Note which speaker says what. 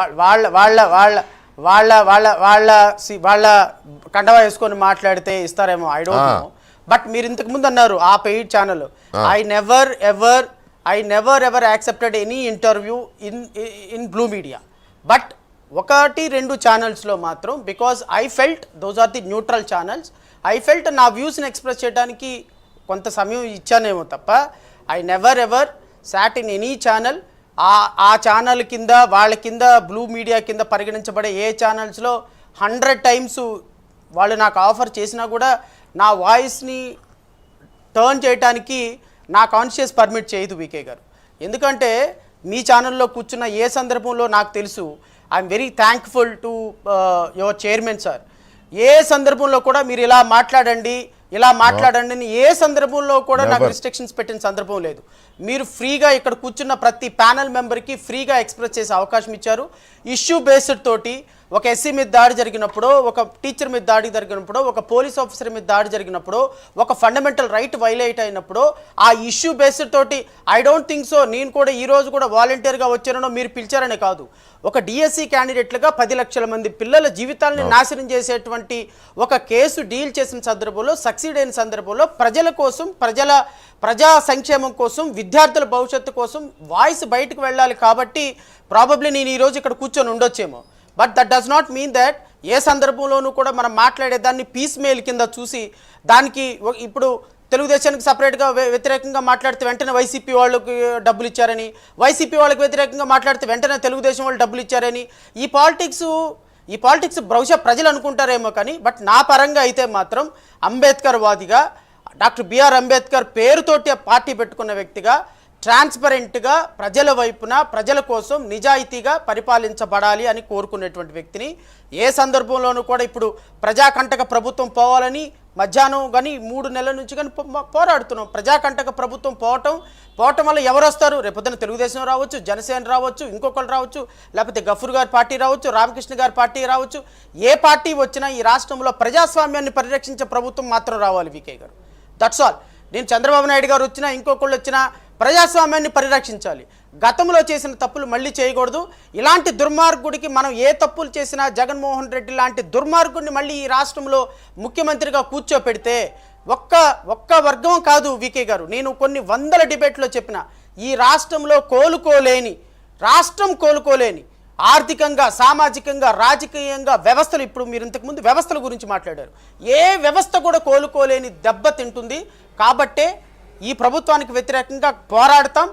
Speaker 1: వాళ్ళ వాళ్ళ వాళ్ళ వాళ్ళ వాళ్ళ వాళ్ళ వాళ్ళ కండవా వేసుకొని మాట్లాడితే ఇస్తారేమో, ఐ డోంట్ నో. బట్ మీరు ఇంతకు ముందు అన్నారు ఆ paid channel, I never ever accepted any interview in blue media. But ఒకటి రెండు ఛానల్స్లో మాత్రం, because I felt those are the neutral channels, I felt నా వ్యూస్ని ఎక్స్ప్రెస్ చేయడానికి కొంత సమయం ఇచ్చానేమో తప్ప I never ever sat in any channel. ఆ ఛానల్ కింద వాళ్ళ కింద బ్లూ మీడియా కింద పరిగణించబడే ఏ ఛానల్స్లో 100 times వాళ్ళు నాకు ఆఫర్ చేసినా కూడా నా వాయిస్ని టర్న్ చేయడానికి నా కాన్షియస్ పర్మిట్ చేయదు వికే గారు. ఎందుకంటే మీ ఛానల్లో కూర్చున్న ఏ సందర్భంలో నాకు తెలుసు, I'm very thankful to your chairman sir. ఏ సందర్భంలో కూడా మీరు ఇలా మాట్లాడండి అని ఏ సందర్భంలో కూడా నాకు రిస్ట్రిక్షన్స్ పెట్టిన సందర్భం లేదు. మీరు ఫ్రీగా ఇక్కడ కూర్చున్న ప్రతి ప్యానల్ మెంబర్కి ఫ్రీగా ఎక్స్ప్రెస్ చేసే అవకాశం ఇచ్చారు. ఇష్యూ బేస్డ్ తోటి ఒక ఎస్సీ మీద దాడి జరిగినప్పుడు, ఒక టీచర్ మీద దాడి జరిగినప్పుడు, ఒక పోలీస్ ఆఫీసర్ మీద దాడి జరిగినప్పుడు, ఒక ఫండమెంటల్ రైట్ వైలేట్ అయినప్పుడు ఆ ఇష్యూ బేస్డ్ తోటి ఐ డోంట్ థింక్ సో నేను కూడా ఈరోజు కూడా వాలంటీర్గా వచ్చానో మీరు పిలిచారనే కాదు, ఒక డిఎస్సి క్యాండిడేట్లుగా 10 లక్షల మంది పిల్లల జీవితాలని నాశనం చేసేటువంటి ఒక కేసు డీల్ చేసిన సందర్భంలో, సక్సీడ్ అయిన సందర్భంలో ప్రజల కోసం, ప్రజా సంక్షేమం కోసం, విద్యార్థుల భవిష్యత్తు కోసం వాయిస్ బయటకు వెళ్ళాలి. కాబట్టి ప్రాబబ్లీ నేను ఈరోజు ఇక్కడ కూర్చొని ఉండొచ్చేమో. But that does not mean that ఏ సందర్భంలోనూ కూడా మనం మాట్లాడేదాన్ని పీస్ మెయిల్ కింద చూసి దానికి ఇప్పుడు తెలుగుదేశానికి సపరేట్గా వ్యతిరేకంగా మాట్లాడితే వెంటనే వైసీపీ వాళ్ళకి డబ్బులు ఇచ్చారని, వైసీపీ వాళ్ళకి వ్యతిరేకంగా మాట్లాడితే వెంటనే తెలుగుదేశం వాళ్ళు డబ్బులు ఇచ్చారని, ఈ పాలిటిక్స్ బహుశా ప్రజలు అనుకుంటారేమో కానీ, బట్ నా పరంగా అయితే మాత్రం అంబేద్కర్ వాదిగా, డాక్టర్ బిఆర్ అంబేద్కర్ పేరుతోటి పార్టీ పెట్టుకున్న వ్యక్తిగా, ట్రాన్స్పరెంట్గా ప్రజల వైపున, ప్రజల కోసం నిజాయితీగా పరిపాలించబడాలి అని కోరుకునేటువంటి వ్యక్తిని. ఏ సందర్భంలోనూ కూడా ఇప్పుడు ప్రజాకంటక ప్రభుత్వం పోవాలని మధ్యాహ్నం కానీ 3 నెలల నుంచి కానీ పోరాడుతున్నాం. ప్రజాకంటక ప్రభుత్వం పోవటం వల్ల ఎవరు వస్తారు? రేపొద్దున తెలుగుదేశం రావచ్చు, జనసేన రావచ్చు, ఇంకొకరు రావచ్చు, లేకపోతే గఫూర్ గారి పార్టీ రావచ్చు, రామకృష్ణ గారి పార్టీ రావచ్చు. ఏ పార్టీ వచ్చినా ఈ రాష్ట్రంలో ప్రజాస్వామ్యాన్ని పరిరక్షించే ప్రభుత్వం మాత్రం రావాలి వికే గారు. That's all. నేను చంద్రబాబు నాయుడు గారు వచ్చినా, ఇంకొకళ్ళు వచ్చినా ప్రజాస్వామ్యాన్ని పరిరక్షించాలి. గతంలో చేసిన తప్పులు మళ్ళీ చేయకూడదు. ఇలాంటి దుర్మార్గుడికి మనం ఏ తప్పులు చేసినా, జగన్మోహన్ రెడ్డి లాంటి దుర్మార్గుడిని మళ్ళీ ఈ రాష్ట్రంలో ముఖ్యమంత్రిగా కూర్చోపెడితే ఒక్క వర్గం కాదు వికే గారు, నేను కొన్ని 100 డిబేట్లో చెప్పిన, ఈ రాష్ట్రంలో కోలుకోలేని ఆర్థికంగా, సామాజికంగా, రాజకీయంగా వ్యవస్థలు, ఇప్పుడు మీరు ఇంతకుముందు వ్యవస్థల గురించి మాట్లాడారు, ఏ వ్యవస్థ కూడా కోలుకోలేని దెబ్బ తింటుంది. కాబట్టే ఈ ప్రభుత్వానికి వ్యతిరేకంగా పోరాడతాం.